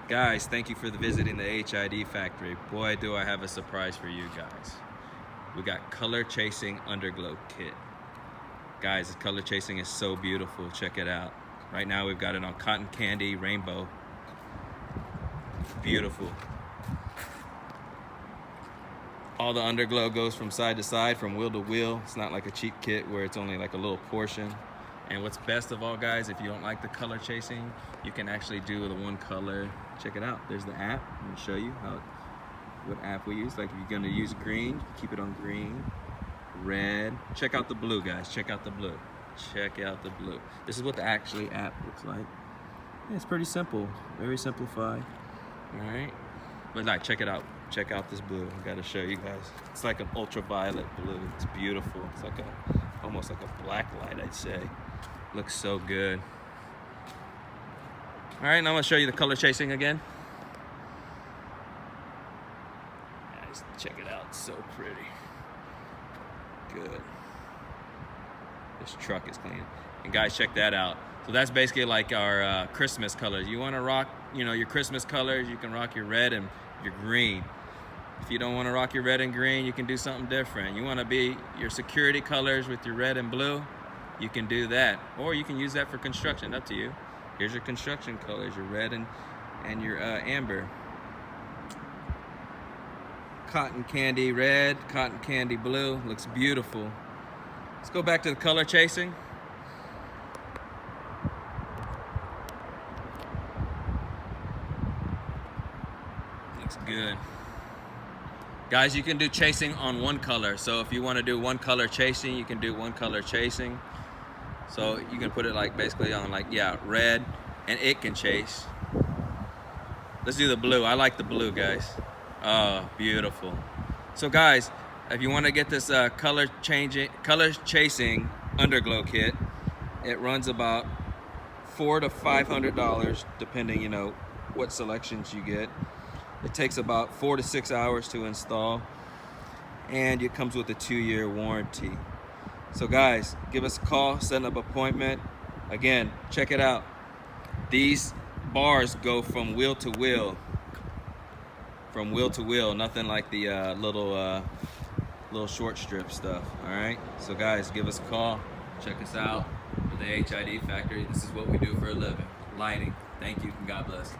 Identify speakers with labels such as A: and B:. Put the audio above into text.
A: Guys, thank you for visiting the h.e.d factory. Boy, do I have a surprise for you guys. We got ColorChasing UnderGlow kit. Guys, this ColorChasing is so beautiful. Check it out. Right now we've got it on cotton candy, rainbow. Beautiful. All the underglow goes from side to side, from wheel to wheel. It's not like a cheap kit where it's only like a little portion. And what's best of all, guys, if you don't like the ColorChasing, you can actually do the one color. Check it out. There's the app. I'm going to show you what app we use. Like if you're going to use green, keep it on green. Red. Check out the blue, guys. Check out the blue. Check out the blue. This is what the actually app looks like. Yeah, it's pretty simple. Very simplified. All right. But like, check it out. Check out this blue. I gotta show you guys. It's like an ultraviolet blue. It's beautiful. It's like almost like a black light, I'd say. Looks so good. All right, now I'm gonna show you the ColorChasing again. Guys, check it out. It's so pretty. Good. This truck is clean. And guys, check that out. So that's basically like our Christmas colors. You want to rock, your Christmas colors. You can rock your red and your green. If you don't want to rock your red and green, you can do something different. You want to be your security colors with your red and blue, you can do that. Or you can use that for construction, up to you. Here's your construction colors, your red and your amber. Cotton candy red, cotton candy blue, looks beautiful. Let's go back to the ColorChasing. Looks good. Guys, you can do chasing on one color. So if you want to do one color chasing, you can do one color chasing. So you can put it like basically on red, and it can chase. Let's do the blue. I like the blue, guys. Oh, beautiful. So guys, if you want to get this ColorChasing UnderGlow kit, it runs about $400 to $500 depending, what selections you get. It takes about 4 to 6 hours to install, and it comes with a 2-year warranty. So guys, give us a call, set up an appointment. Again, check it out. These bars go from wheel to wheel. From wheel to wheel, nothing like the little short strip stuff. All right. So guys, give us a call. Check us out at the h.e.d factory. This is what we do for a living: lighting. Thank you, and God bless.